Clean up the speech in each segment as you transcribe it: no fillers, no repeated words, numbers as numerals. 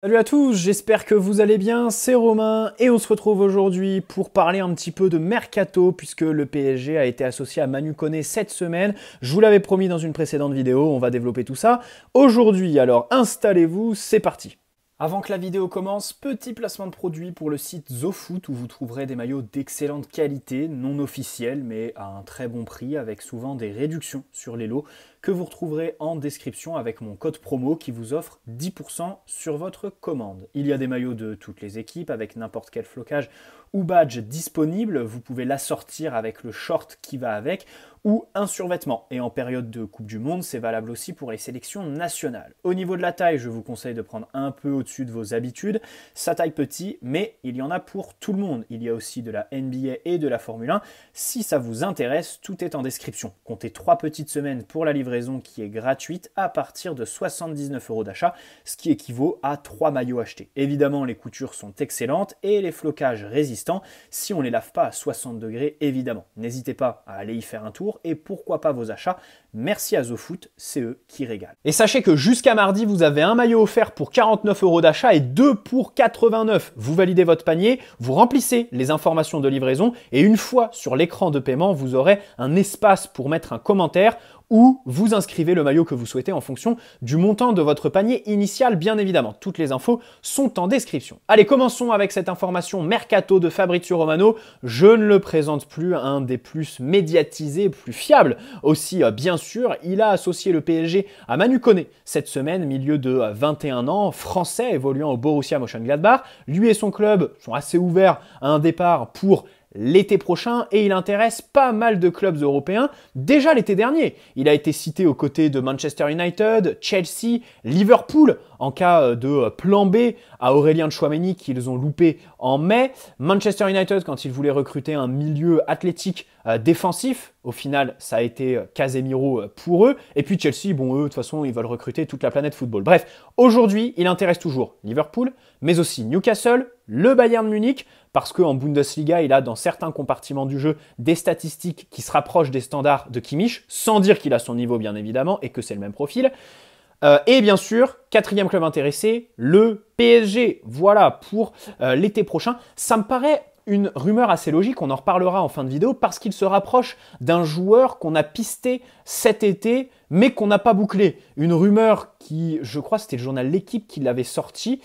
Salut à tous, j'espère que vous allez bien, c'est Romain et on se retrouve aujourd'hui pour parler un petit peu de Mercato puisque le PSG a été associé à Manu Koné cette semaine. Je vous l'avais promis dans une précédente vidéo, on va développer tout ça aujourd'hui, alors installez-vous, c'est parti. Avant que la vidéo commence, petit placement de produit pour le site ZoFoot où vous trouverez des maillots d'excellente qualité, non officiels mais à un très bon prix avec souvent des réductions sur les lots que vous retrouverez en description avec mon code promo qui vous offre 10% sur votre commande. Il y a des maillots de toutes les équipes avec n'importe quel flocage ou badge disponible, vous pouvez l'assortir avec le short qui va avec ou un survêtement. Et en période de Coupe du Monde, c'est valable aussi pour les sélections nationales. Au niveau de la taille, je vous conseille de prendre un peu au-dessus de vos habitudes. Ça taille petit, mais il y en a pour tout le monde. Il y a aussi de la NBA et de la Formule 1. Si ça vous intéresse, tout est en description. Comptez 3 petites semaines pour la livraison qui est gratuite à partir de 79 € d'achat, ce qui équivaut à 3 maillots achetés. Évidemment, les coutures sont excellentes et les flocages résistants si on ne les lave pas à 60 degrés, évidemment. N'hésitez pas à aller y faire un tour et pourquoi pas vos achats. Merci à ZoFoot, c'est eux qui régalent. Et sachez que jusqu'à mardi, vous avez un maillot offert pour 49 € d'achat et 2 pour 89. Vous validez votre panier, vous remplissez les informations de livraison et une fois sur l'écran de paiement, vous aurez un espace pour mettre un commentaire ou vous inscrivez le maillot que vous souhaitez en fonction du montant de votre panier initial, bien évidemment. Toutes les infos sont en description. Allez, commençons avec cette information Mercato de Fabrizio Romano. Je ne le présente plus, un des plus médiatisés, plus fiables aussi, bien sûr. Il a associé le PSG à Manu Koné cette semaine, milieu de 21 ans, français évoluant au Borussia Mönchengladbach. Lui et son club sont assez ouverts à un départ pour l'été prochain et il intéresse pas mal de clubs européens. Déjà l'été dernier, il a été cité aux côtés de Manchester United, Chelsea, Liverpool en cas de plan B à Aurélien Tchouaméni qu'ils ont loupé en mai. Manchester United quand ils voulaient recruter un milieu athlétique défensif. Au final, ça a été Casemiro pour eux. Et puis Chelsea, bon, eux, de toute façon, ils veulent recruter toute la planète football. Bref, aujourd'hui, il intéresse toujours Liverpool, mais aussi Newcastle, le Bayern Munich, parce qu'en Bundesliga, il a dans certains compartiments du jeu des statistiques qui se rapprochent des standards de Kimmich, sans dire qu'il a son niveau, bien évidemment, et que c'est le même profil. Et bien sûr, quatrième club intéressé, le PSG. Voilà pour l'été prochain. Ça me paraît une rumeur assez logique, on en reparlera en fin de vidéo, parce qu'il se rapproche d'un joueur qu'on a pisté cet été, mais qu'on n'a pas bouclé. Une rumeur qui, je crois, c'était le journal L'Équipe qui l'avait sorti.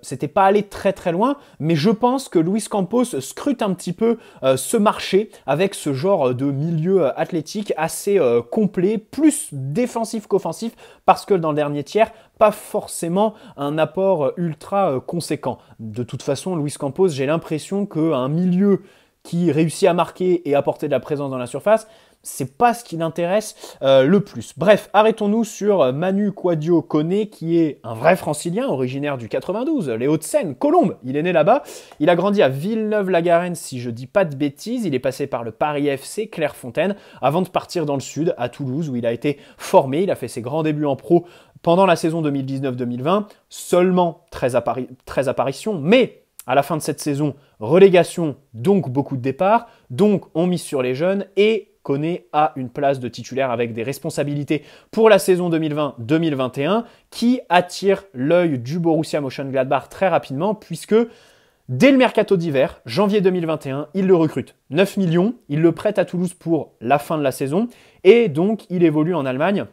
C'était pas allé très très loin, mais je pense que Luis Campos scrute un petit peu ce marché avec ce genre de milieu athlétique assez complet, plus défensif qu'offensif, parce que dans le dernier tiers, pas forcément un apport ultra conséquent. De toute façon, Luis Campos, j'ai l'impression qu'un milieu qui réussit à marquer et apporter de la présence dans la surface, c'est pas ce qui l'intéresse le plus. Bref, arrêtons-nous sur Manu Kwadwo Koné, qui est un vrai francilien, originaire du 92, les Hauts-de-Seine, Colombes. Il est né là-bas. Il a grandi à Villeneuve-la-Garenne, si je dis pas de bêtises. Il est passé par le Paris FC, Clairefontaine, avant de partir dans le sud, à Toulouse, où il a été formé. Il a fait ses grands débuts en pro pendant la saison 2019-2020. Seulement 13 apparitions, mais à la fin de cette saison, relégation, donc beaucoup de départs. Donc on mise sur les jeunes et Koné a une place de titulaire avec des responsabilités pour la saison 2020-2021 qui attire l'œil du Borussia Mönchengladbach très rapidement puisque dès le mercato d'hiver, janvier 2021, il le recrute. 9 millions, il le prête à Toulouse pour la fin de la saison et donc il évolue en Allemagne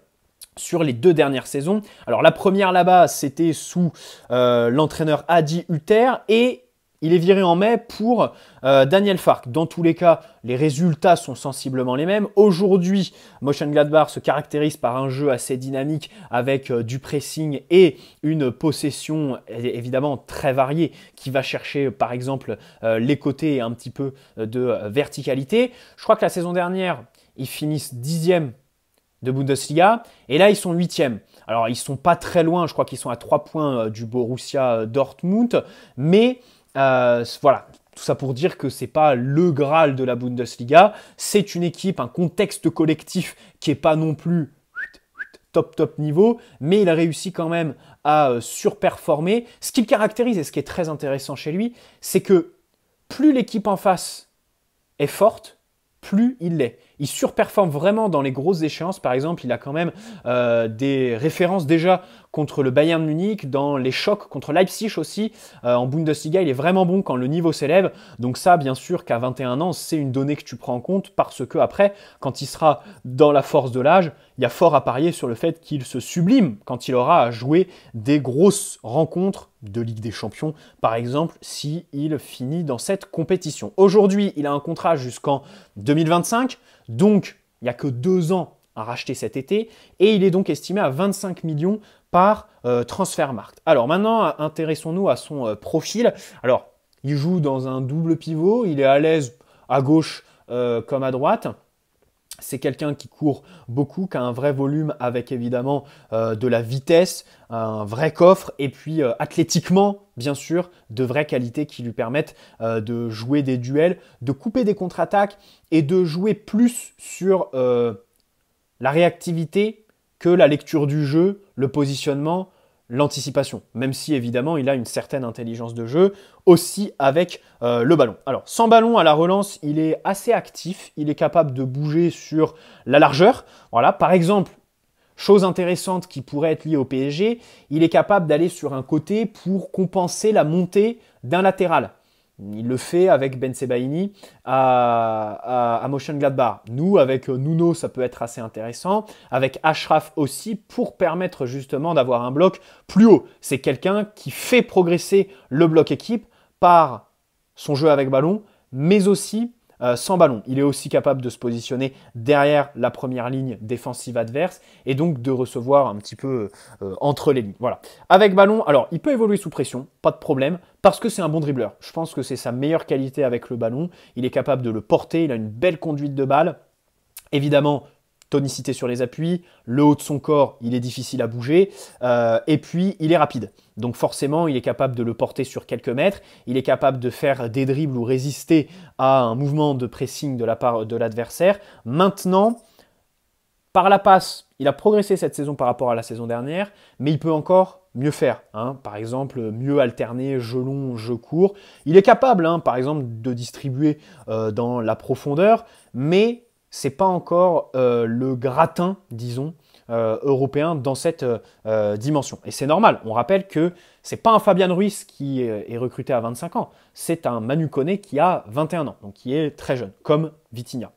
sur les 2 dernières saisons. Alors la première là-bas, c'était sous l'entraîneur Adi Hütter et il est viré en mai pour Daniel Fark. Dans tous les cas, les résultats sont sensiblement les mêmes. Aujourd'hui, Mönchengladbach se caractérise par un jeu assez dynamique avec du pressing et une possession évidemment très variée qui va chercher par exemple les côtés et un petit peu de verticalité. Je crois que la saison dernière, ils finissent 10e de Bundesliga et là ils sont 8e. Alors ils sont pas très loin, je crois qu'ils sont à 3 points du Borussia Dortmund, mais voilà, tout ça pour dire que c'est pas le Graal de la Bundesliga, c'est une équipe, un contexte collectif qui est pas non plus top niveau, mais il a réussi quand même à surperformer. Ce qui le caractérise et ce qui est très intéressant chez lui, c'est que plus l'équipe en face est forte, plus il l'est. il surperforme vraiment dans les grosses échéances. Par exemple, il a quand même des références déjà contre le Bayern Munich, dans les chocs contre Leipzig aussi. En Bundesliga, il est vraiment bon quand le niveau s'élève. Donc ça, bien sûr qu'à 21 ans, c'est une donnée que tu prends en compte parce que après, quand il sera dans la force de l'âge, il y a fort à parier sur le fait qu'il se sublime quand il aura à jouer des grosses rencontres de Ligue des Champions, par exemple, s'il finit dans cette compétition. Aujourd'hui, il a un contrat jusqu'en 2025, donc il n'y a que 2 ans à racheter cet été, et il est donc estimé à 25 millions par Transfermarkt. Alors maintenant, intéressons-nous à son profil. Alors, il joue dans un double pivot, il est à l'aise à gauche comme à droite. C'est quelqu'un qui court beaucoup, qui a un vrai volume avec évidemment de la vitesse, un vrai coffre et puis athlétiquement, bien sûr, de vraies qualités qui lui permettent de jouer des duels, de couper des contre-attaques et de jouer plus sur la réactivité que la lecture du jeu, le positionnement, l'anticipation, même si évidemment il a une certaine intelligence de jeu aussi avec le ballon. Alors sans ballon à la relance, il est assez actif, il est capable de bouger sur la largeur. Voilà, par exemple, chose intéressante qui pourrait être liée au PSG, il est capable d'aller sur un côté pour compenser la montée d'un latéral. Il le fait avec Ben Sebaini à Mönchengladbach. Nous, avec Nuno, ça peut être assez intéressant. Avec Achraf aussi, pour permettre justement d'avoir un bloc plus haut. C'est quelqu'un qui fait progresser le bloc équipe par son jeu avec ballon, mais aussi sans ballon. Il est aussi capable de se positionner derrière la première ligne défensive adverse et donc de recevoir un petit peu entre les lignes. Voilà. Avec ballon, alors il peut évoluer sous pression, pas de problème, parce que c'est un bon dribbleur. Je pense que c'est sa meilleure qualité avec le ballon. Il est capable de le porter, il a une belle conduite de balle. Évidemment, tonicité sur les appuis, le haut de son corps, il est difficile à bouger, et puis il est rapide. Donc forcément, il est capable de le porter sur quelques mètres, il est capable de faire des dribbles ou résister à un mouvement de pressing de la part de l'adversaire. Maintenant, par la passe, il a progressé cette saison par rapport à la saison dernière, mais il peut encore mieux faire. Par exemple, mieux alterner jeu long, jeu court. Il est capable, par exemple, de distribuer dans la profondeur, mais c'est pas encore le gratin, disons, européen dans cette dimension. Et c'est normal. On rappelle que c'est pas un Fabian Ruiz qui est recruté à 25 ans, c'est un Manu Koné qui a 21 ans, donc qui est très jeune, comme Vitinha.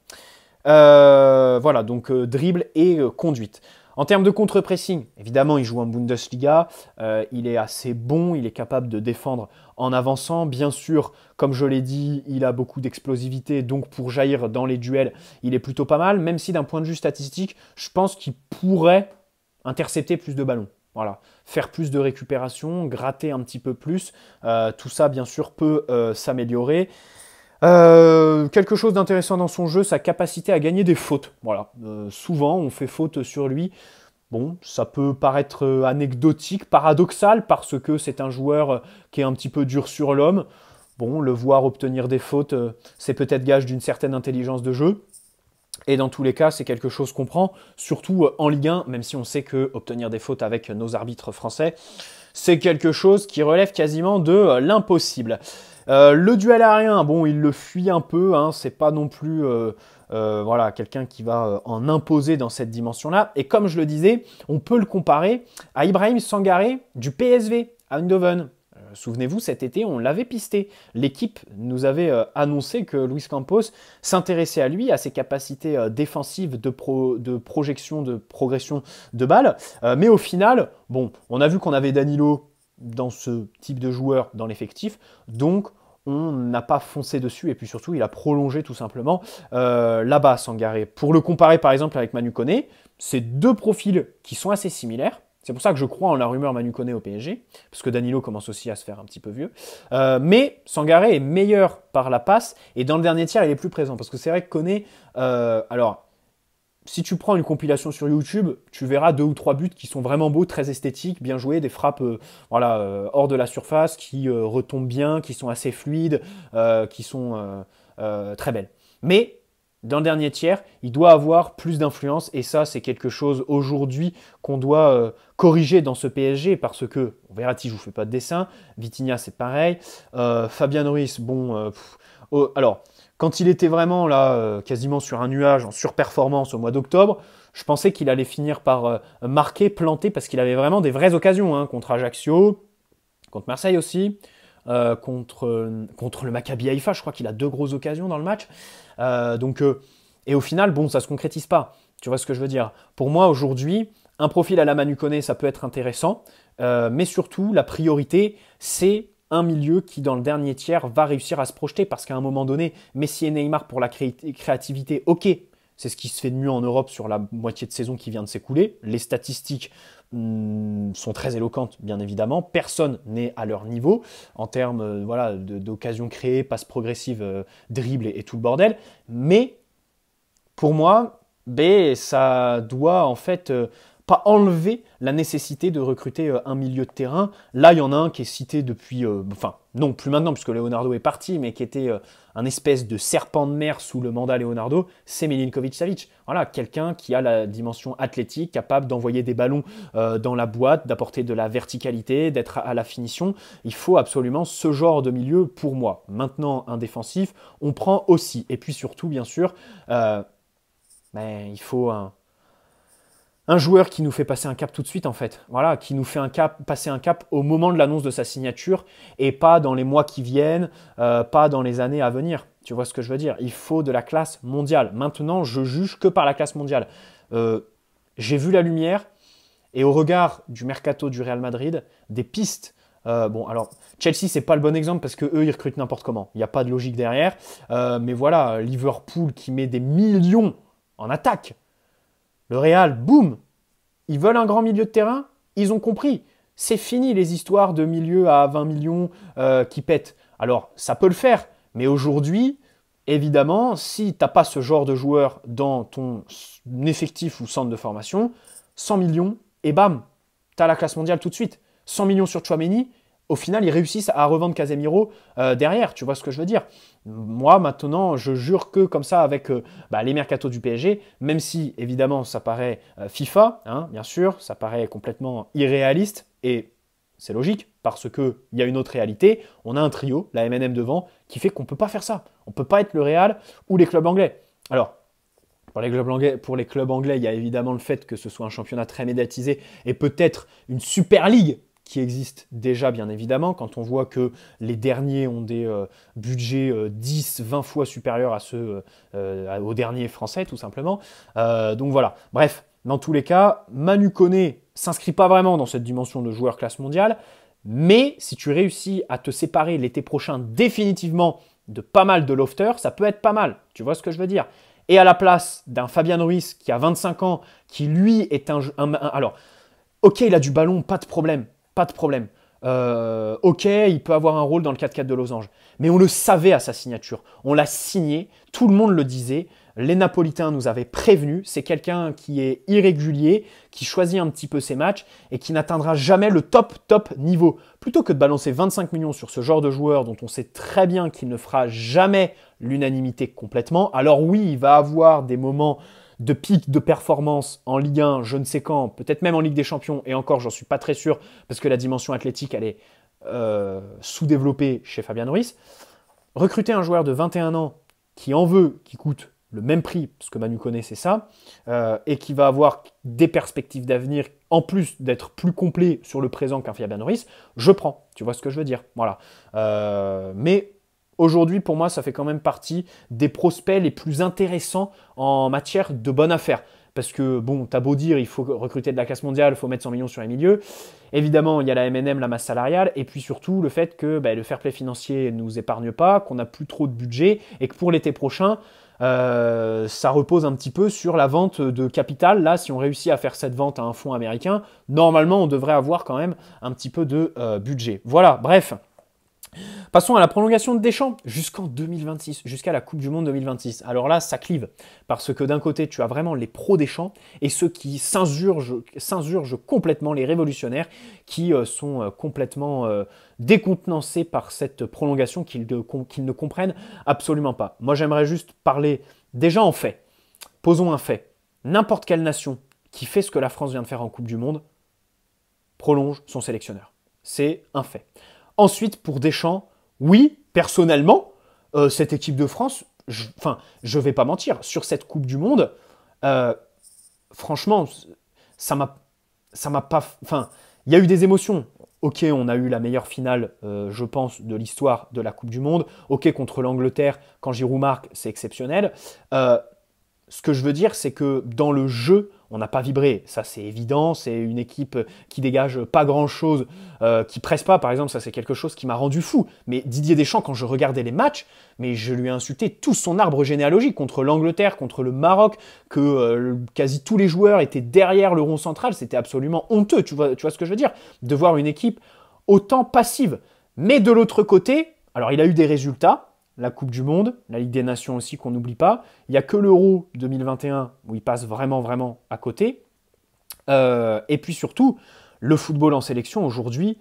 Voilà, donc dribble et conduite. En termes de contre-pressing, évidemment, il joue en Bundesliga, il est assez bon, il est capable de défendre en avançant. Bien sûr, comme je l'ai dit, il a beaucoup d'explosivité, donc pour jaillir dans les duels, il est plutôt pas mal, même si d'un point de vue statistique, je pense qu'il pourrait intercepter plus de ballons. Voilà, faire plus de récupération, gratter un petit peu plus, tout ça, bien sûr, peut s'améliorer. Quelque chose d'intéressant dans son jeu, sa capacité à gagner des fautes. Voilà, souvent on fait faute sur lui. Bon, ça peut paraître anecdotique, paradoxal, parce que c'est un joueur qui est un petit peu dur sur l'homme. Bon, le voir obtenir des fautes, c'est peut-être gage d'une certaine intelligence de jeu. Et dans tous les cas, c'est quelque chose qu'on prend, surtout en Ligue 1, même si on sait que obtenir des fautes avec nos arbitres français, c'est quelque chose qui relève quasiment de l'impossible. Le duel aérien, bon, il le fuit un peu, c'est pas non plus voilà, quelqu'un qui va en imposer dans cette dimension-là. Et comme je le disais, on peut le comparer à Ibrahim Sangaré du PSV à Eindhoven. Souvenez-vous, cet été, on l'avait pisté. L'équipe nous avait annoncé que Luis Campos s'intéressait à lui, à ses capacités défensives de projection, de progression de balles. Mais au final, bon, on a vu qu'on avait Danilo dans ce type de joueur dans l'effectif, donc on n'a pas foncé dessus, et puis surtout il a prolongé tout simplement là-bas Sangaré. Pour le comparer par exemple avec Manu Koné, c'est deux profils qui sont assez similaires. C'est pour ça que je crois en la rumeur Manu Koné au PSG, parce que Danilo commence aussi à se faire un petit peu vieux. Mais Sangaré est meilleur par la passe, et dans le dernier tiers il est plus présent, parce que c'est vrai que Koné, alors si tu prends une compilation sur YouTube, tu verras 2 ou 3 buts qui sont vraiment beaux, très esthétiques, bien joués, des frappes voilà, hors de la surface, qui retombent bien, qui sont assez fluides, qui sont très belles. Mais dans le dernier tiers, il doit avoir plus d'influence. Et ça, c'est quelque chose aujourd'hui qu'on doit corriger dans ce PSG parce que, on verra si je ne vous fais pas de dessin, Vitinha, c'est pareil. Fabien Ruiz, bon, alors, quand il était vraiment là, quasiment sur un nuage, en surperformance au mois d'octobre, je pensais qu'il allait finir par marquer, planter, parce qu'il avait vraiment des vraies occasions, hein, contre Ajaccio, contre Marseille aussi, contre le Maccabi Haïfa, je crois qu'il a 2 grosses occasions dans le match. Et au final, bon, ça ne se concrétise pas. Tu vois ce que je veux dire? Pour moi, aujourd'hui, un profil à la Manu Koné, ça peut être intéressant, mais surtout, la priorité, c'est un milieu qui, dans le dernier tiers, va réussir à se projeter parce qu'à un moment donné, Messi et Neymar pour la créativité, ok, c'est ce qui se fait de mieux en Europe sur la moitié de saison qui vient de s'écouler. Les statistiques sont très éloquentes, bien évidemment. Personne n'est à leur niveau en termes voilà, d'occasions créées, passes progressives, dribbles et tout le bordel. Mais pour moi, ça doit en fait pas enlever la nécessité de recruter un milieu de terrain. Là, il y en a un qui est cité depuis, enfin non, plus maintenant puisque Leonardo est parti, mais qui était un espèce de serpent de mer sous le mandat Leonardo, c'est Milinkovic-Savic. Voilà, quelqu'un qui a la dimension athlétique, capable d'envoyer des ballons dans la boîte, d'apporter de la verticalité, d'être à la finition. Il faut absolument ce genre de milieu pour moi. Maintenant, un défensif, on prend aussi. Et puis surtout, bien sûr, il faut un joueur qui nous fait passer un cap tout de suite, en fait. Voilà, qui nous fait passer un cap au moment de l'annonce de sa signature et pas dans les mois qui viennent, pas dans les années à venir. Tu vois ce que je veux dire? Il faut de la classe mondiale. Maintenant, je juge que par la classe mondiale. J'ai vu la lumière et au regard du mercato du Real Madrid, des pistes. Bon, alors, Chelsea, c'est pas le bon exemple parce qu'eux, ils recrutent n'importe comment. Il n'y a pas de logique derrière. Mais voilà, Liverpool qui met des millions en attaque. Le Real, boum, ils veulent un grand milieu de terrain, ils ont compris. C'est fini les histoires de milieu à 20 millions qui pètent. Alors, ça peut le faire, mais aujourd'hui, évidemment, si tu n'as pas ce genre de joueur dans ton effectif ou centre de formation, 100 millions, et bam, tu as la classe mondiale tout de suite. 100 millions sur Tchouaméni, au final, ils réussissent à revendre Casemiro derrière. Tu vois ce que je veux dire? Moi, maintenant, je jure que comme ça, avec les mercatos du PSG, même si, évidemment, ça paraît FIFA, hein, bien sûr, ça paraît complètement irréaliste, et c'est logique, parce qu'il y a une autre réalité. On a un trio, la MNM devant, qui fait qu'on ne peut pas faire ça. On ne peut pas être le Real ou les clubs anglais. Alors, pour les clubs anglais, il y a évidemment le fait que ce soit un championnat très médiatisé et peut-être une Super League qui existe déjà, bien évidemment, quand on voit que les derniers ont des budgets 10, 20 fois supérieurs à ceux aux derniers français, tout simplement. Donc voilà, bref, dans tous les cas, Manu Koné s'inscrit pas vraiment dans cette dimension de joueur classe mondiale, mais si tu réussis à te séparer l'été prochain définitivement de pas mal de lofters, ça peut être pas mal, tu vois ce que je veux dire? Et à la place d'un Fabien Ruiz qui a 25 ans, qui lui est alors, ok, il a du ballon, pas de problème. Pas de problème. Ok, il peut avoir un rôle dans le 4-4 de Losange. Mais on le savait à sa signature. On l'a signé, tout le monde le disait. Les Napolitains nous avaient prévenus. C'est quelqu'un qui est irrégulier, qui choisit un petit peu ses matchs et qui n'atteindra jamais le top niveau. Plutôt que de balancer 25 millions sur ce genre de joueur dont on sait très bien qu'il ne fera jamais l'unanimité complètement. Alors oui, il va avoir des moments de pic de performance en Ligue 1, je ne sais quand, peut-être même en Ligue des Champions, et encore, j'en suis pas très sûr, parce que la dimension athlétique, elle est sous-développée chez Fabien Ruiz. Recruter un joueur de 21 ans qui en veut, qui coûte le même prix, parce que Manu Koné, c'est ça, et qui va avoir des perspectives d'avenir, en plus d'être plus complet sur le présent qu'un Fabien Ruiz, je prends. Tu vois ce que je veux dire? Voilà. Mais aujourd'hui, pour moi, ça fait quand même partie des prospects les plus intéressants en matière de bonne affaire. Parce que, bon, t'as beau dire, il faut recruter de la classe mondiale, il faut mettre 100 millions sur les milieux. Évidemment, il y a la MNM, la masse salariale, et puis surtout le fait que le fair play financier ne nous épargne pas, qu'on n'a plus trop de budget, et que pour l'été prochain, ça repose un petit peu sur la vente de capital. Là, si on réussit à faire cette vente à un fonds américain, normalement, on devrait avoir quand même un petit peu de budget. Voilà, bref. Passons à la prolongation de Deschamps jusqu'en 2026, jusqu'à la Coupe du Monde 2026. Alors là, ça clive, parce que d'un côté, tu as vraiment les pros Deschamps et ceux qui s'insurgent complètement, les révolutionnaires, qui sont complètement décontenancés par cette prolongation qu'ils ne comprennent absolument pas. Moi, j'aimerais juste parler Déjà en fait, posons un fait. N'importe quelle nation qui fait ce que la France vient de faire en Coupe du Monde prolonge son sélectionneur. C'est un fait. Ensuite, pour Deschamps, oui, personnellement, cette équipe de France, je vais pas mentir, sur cette Coupe du Monde, franchement, ça m'a pas... Enfin, il y a eu des émotions. Ok, on a eu la meilleure finale, je pense, de l'histoire de la Coupe du Monde. Ok, contre l'Angleterre, quand Giroud marque, c'est exceptionnel. Ce que je veux dire, c'est que dans le jeu, on n'a pas vibré. Ça, c'est évident. C'est une équipe qui dégage pas grand-chose, qui presse pas, par exemple. Ça, c'est quelque chose qui m'a rendu fou. Mais Didier Deschamps, quand je regardais les matchs, mais je lui ai insulté tout son arbre généalogique contre l'Angleterre, contre le Maroc, que quasi tous les joueurs étaient derrière le rond central. C'était absolument honteux. Tu vois ce que je veux dire? De voir une équipe autant passive. Mais de l'autre côté, alors il a eu des résultats. La Coupe du Monde, la Ligue des Nations aussi qu'on n'oublie pas. Il n'y a que l'Euro 2021 où il passe vraiment, vraiment à côté. Et puis surtout, le football en sélection aujourd'hui,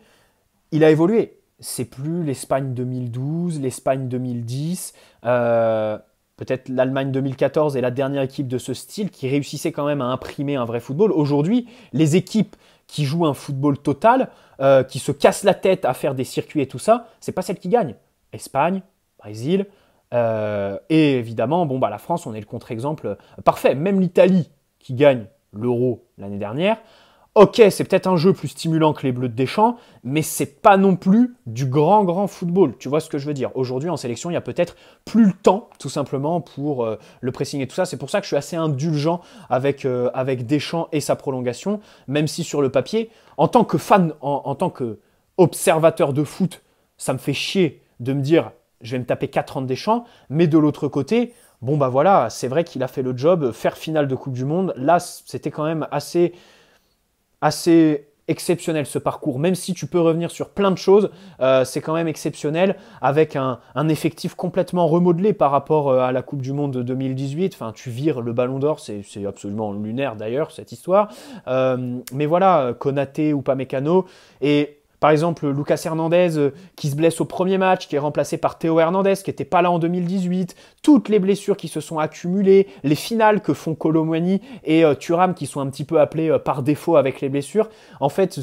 il a évolué. C'est plus l'Espagne 2012, l'Espagne 2010, peut-être l'Allemagne 2014 est la dernière équipe de ce style qui réussissait quand même à imprimer un vrai football. Aujourd'hui, les équipes qui jouent un football total, qui se cassent la tête à faire des circuits et tout ça, c'est pas celles qui gagnent. Espagne, Brésil, et évidemment, bon, bah, la France, on est le contre-exemple parfait. Même l'Italie, qui gagne l'Euro l'année dernière, ok, c'est peut-être un jeu plus stimulant que les Bleus de Deschamps, mais c'est pas non plus du grand football. Tu vois ce que je veux dire? Aujourd'hui, en sélection, il y a peut-être plus le temps, tout simplement, pour le pressing et tout ça. C'est pour ça que je suis assez indulgent avec Deschamps et sa prolongation, même si sur le papier, en tant que fan, en tant que observateur de foot, ça me fait chier de me dire je vais me taper 4 ans de Deschamps, mais de l'autre côté, bon bah voilà, c'est vrai qu'il a fait le job, faire finale de Coupe du Monde, là c'était quand même assez exceptionnel ce parcours, même si tu peux revenir sur plein de choses, c'est quand même exceptionnel, avec un effectif complètement remodelé par rapport à la Coupe du Monde de 2018, enfin tu vires le Ballon d'Or, c'est absolument lunaire d'ailleurs cette histoire, mais voilà, Konaté ou Upamecano, et par exemple, Lucas Hernandez qui se blesse au premier match, qui est remplacé par Théo Hernandez, qui n'était pas là en 2018, toutes les blessures qui se sont accumulées, les finales que font Kolo Muani et Thuram qui sont un petit peu appelés par défaut avec les blessures. En fait,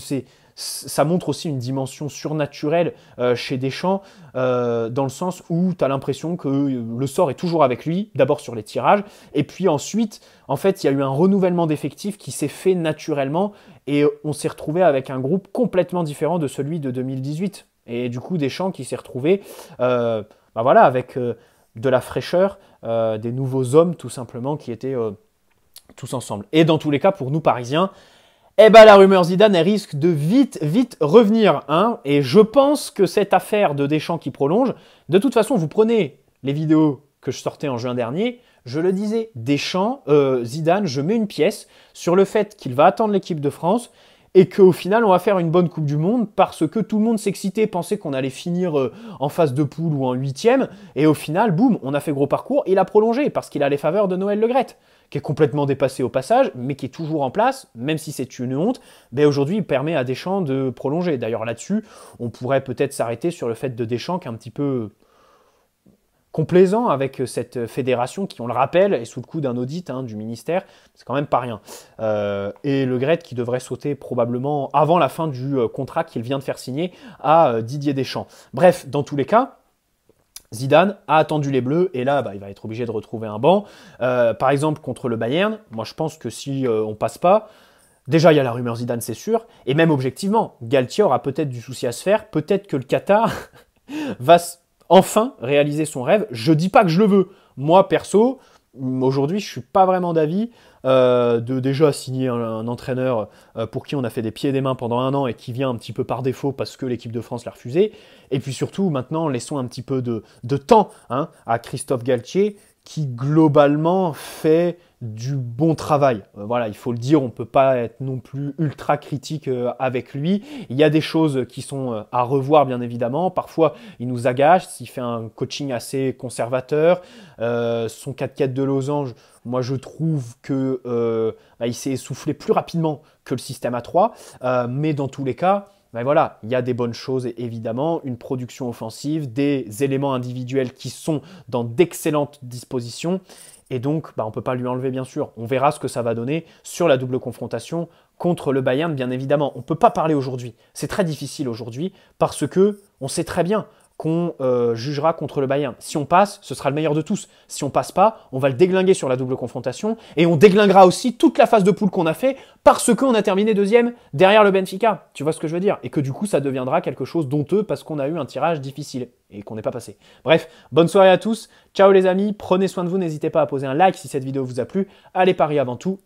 ça montre aussi une dimension surnaturelle chez Deschamps, dans le sens où tu as l'impression que le sort est toujours avec lui, d'abord sur les tirages, et puis ensuite, en fait, il y a eu un renouvellement d'effectifs qui s'est fait naturellement, et on s'est retrouvé avec un groupe complètement différent de celui de 2018. Et du coup, Deschamps qui s'est retrouvé voilà, avec de la fraîcheur, des nouveaux hommes tout simplement qui étaient tous ensemble. Et dans tous les cas, pour nous Parisiens, eh ben la rumeur Zidane, elle risque de vite revenir. Hein, et je pense que cette affaire de Deschamps qui prolonge, de toute façon, vous prenez les vidéos que je sortais en juin dernier, je le disais, Deschamps, Zidane, je mets une pièce sur le fait qu'il va attendre l'équipe de France et qu'au final, on va faire une bonne Coupe du Monde parce que tout le monde s'excitait, pensait qu'on allait finir en phase de poule ou en 8e. Et au final, boum, on a fait gros parcours. Il a prolongé parce qu'il a les faveurs de Noël Le Graët, qui est complètement dépassé au passage, mais qui est toujours en place, même si c'est une honte. Ben aujourd'hui, il permet à Deschamps de prolonger. D'ailleurs, là-dessus, on pourrait peut-être s'arrêter sur le fait de Deschamps qui est un petit peu complaisant avec cette fédération qui, on le rappelle, est sous le coup d'un audit du ministère. C'est quand même pas rien. Et Le Graët qui devrait sauter probablement avant la fin du contrat qu'il vient de faire signer à Didier Deschamps. Bref, dans tous les cas, Zidane a attendu les Bleus et là, il va être obligé de retrouver un banc. Par exemple, contre le Bayern, moi je pense que si on passe pas, déjà il y a la rumeur Zidane, c'est sûr, et même objectivement, Galtier aura peut-être du souci à se faire, peut-être que le Qatar va enfin réaliser son rêve. Je dis pas que je le veux. Moi, perso, aujourd'hui, je suis pas vraiment d'avis de déjà signer un entraîneur pour qui on a fait des pieds et des mains pendant 1 an et qui vient un petit peu par défaut parce que l'équipe de France l'a refusé. Et puis surtout, maintenant, laissons un petit peu de temps à Christophe Galtier qui, globalement, fait du bon travail. Voilà, il faut le dire, on ne peut pas être non plus ultra critique avec lui. Il y a des choses qui sont à revoir, bien évidemment. Parfois, il nous agace, il fait un coaching assez conservateur. Son 4-4 de losange, moi, je trouve que il s'est essoufflé plus rapidement que le système A3. Mais dans tous les cas, Mais voilà, il y a des bonnes choses, évidemment, une production offensive, des éléments individuels qui sont dans d'excellentes dispositions. Et donc, on ne peut pas lui enlever, bien sûr. On verra ce que ça va donner sur la double confrontation contre le Bayern, bien évidemment. On ne peut pas parler aujourd'hui. C'est très difficile aujourd'hui parce que on sait très bien qu'on jugera contre le Bayern. Si on passe, ce sera le meilleur de tous. Si on passe pas, on va le déglinguer sur la double confrontation et on déglinguera aussi toute la phase de poule qu'on a fait parce qu'on a terminé deuxième derrière le Benfica. Tu vois ce que je veux dire? Et que du coup, ça deviendra quelque chose d'honteux parce qu'on a eu un tirage difficile et qu'on n'est pas passé. Bref, bonne soirée à tous. Ciao les amis, prenez soin de vous. N'hésitez pas à poser un like si cette vidéo vous a plu. Allez Paris avant tout